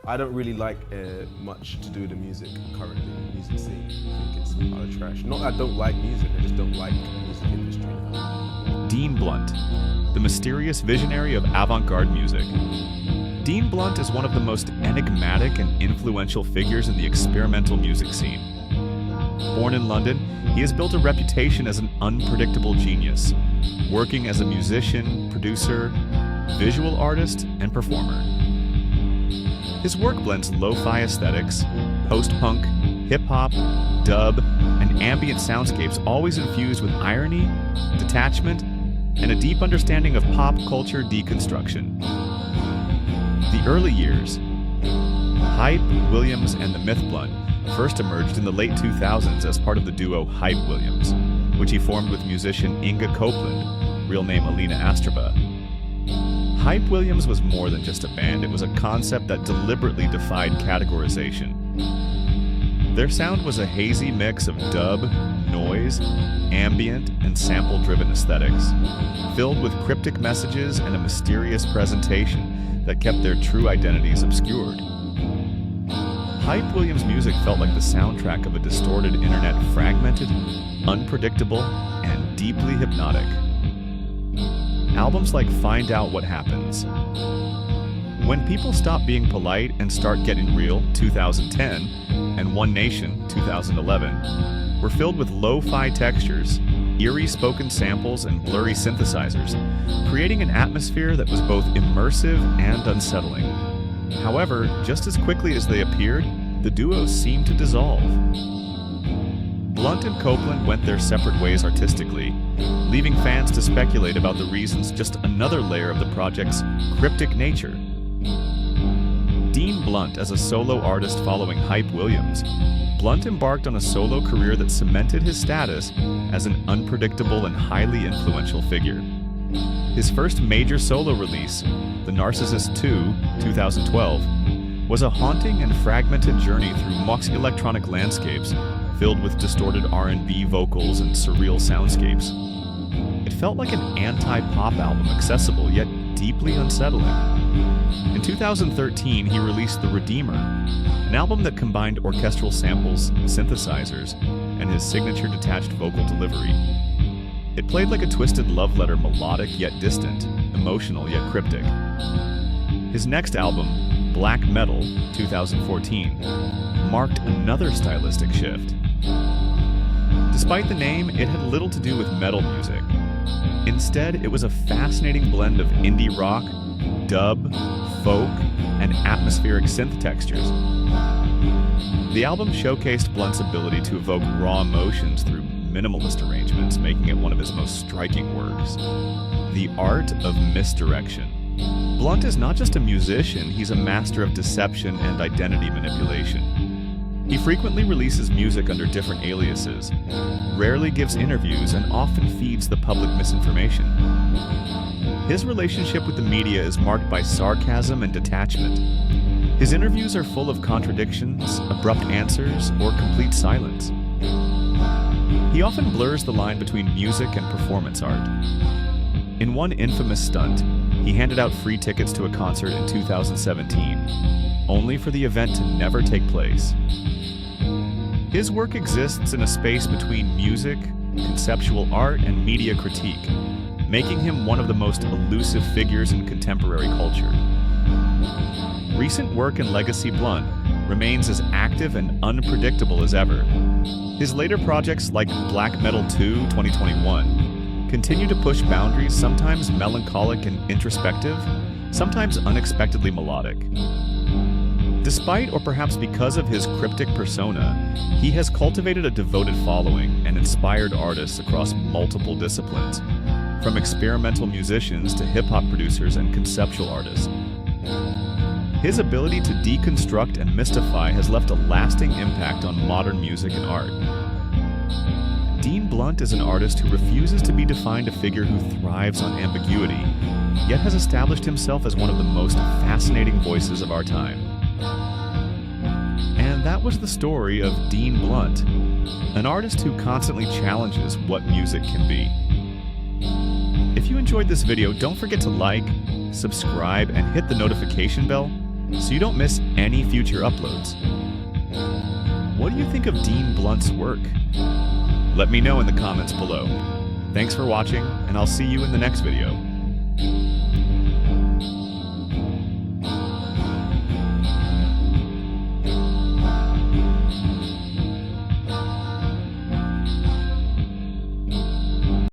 I don't really like much to do with the music currently, music scene. I think it's utter trash. Not that I don't like music, I just don't like the music industry now. Dean Blunt, the mysterious visionary of avant-garde music. Dean Blunt is one of the most enigmatic and influential figures in the experimental music scene. Born in London, he has built a reputation as an unpredictable genius, working as a musician, producer, visual artist, and performer. His work blends lo-fi aesthetics, post-punk, hip-hop, dub, and ambient soundscapes, always infused with irony, detachment, and a deep understanding of pop culture deconstruction. The early years. Hype, Williams, and the Myth Blunt first emerged in the late 2000s as part of the duo Hype Williams, which he formed with musician Inga Copeland, real name Alina Astraba. Hype Williams was more than just a band, it was a concept that deliberately defied categorization. Their sound was a hazy mix of dub, noise, ambient, and sample-driven aesthetics, filled with cryptic messages and a mysterious presentation that kept their true identities obscured. Hype Williams' music felt like the soundtrack of a distorted internet, fragmented, unpredictable, and deeply hypnotic. Albums like Find Out What Happens, When People Stop Being Polite and Start Getting Real, 2010, and One Nation, 2011, were filled with lo-fi textures, eerie spoken samples, and blurry synthesizers, creating an atmosphere that was both immersive and unsettling. However, just as quickly as they appeared, the duos seemed to dissolve. Blunt and Copeland went their separate ways artistically, leaving fans to speculate about the reasons, just another layer of the project's cryptic nature. Dean Blunt as a solo artist following Hype Williams, Blunt embarked on a solo career that cemented his status as an unpredictable and highly influential figure. His first major solo release, The Narcissist 2, 2012, was a haunting and fragmented journey through much electronic landscapes filled with distorted R&B vocals and surreal soundscapes. It felt like an anti-pop album, accessible yet deeply unsettling. In 2013, he released The Redeemer, an album that combined orchestral samples, synthesizers, and his signature detached vocal delivery. It played like a twisted love letter, melodic yet distant, emotional yet cryptic. His next album, Black Metal, 2014, marked another stylistic shift. Despite the name, it had little to do with metal music. Instead, it was a fascinating blend of indie rock, dub, folk, and atmospheric synth textures. The album showcased Blunt's ability to evoke raw emotions through minimalist arrangements, making it one of his most striking works. The art of misdirection. Blunt is not just a musician, he's a master of deception and identity manipulation. He frequently releases music under different aliases, rarely gives interviews, and often feeds the public misinformation. His relationship with the media is marked by sarcasm and detachment. His interviews are full of contradictions, abrupt answers, or complete silence. He often blurs the line between music and performance art. In one infamous stunt, he handed out free tickets to a concert in 2017, only for the event to never take place. His work exists in a space between music, conceptual art, and media critique, making him one of the most elusive figures in contemporary culture. Recent work in Legacy Blunt remains as active and unpredictable as ever. His later projects like Black Metal 2, 2021, continue to push boundaries, sometimes melancholic and introspective, sometimes unexpectedly melodic. Despite, or perhaps because of his cryptic persona, he has cultivated a devoted following and inspired artists across multiple disciplines, from experimental musicians to hip-hop producers and conceptual artists. His ability to deconstruct and mystify has left a lasting impact on modern music and art. Dean Blunt is an artist who refuses to be defined a figure who thrives on ambiguity, yet has established himself as one of the most fascinating voices of our time. And that was the story of Dean Blunt, an artist who constantly challenges what music can be. If you enjoyed this video, don't forget to like, subscribe, and hit the notification bell so you don't miss any future uploads. What do you think of Dean Blunt's work? Let me know in the comments below. Thanks for watching, and I'll see you in the next video.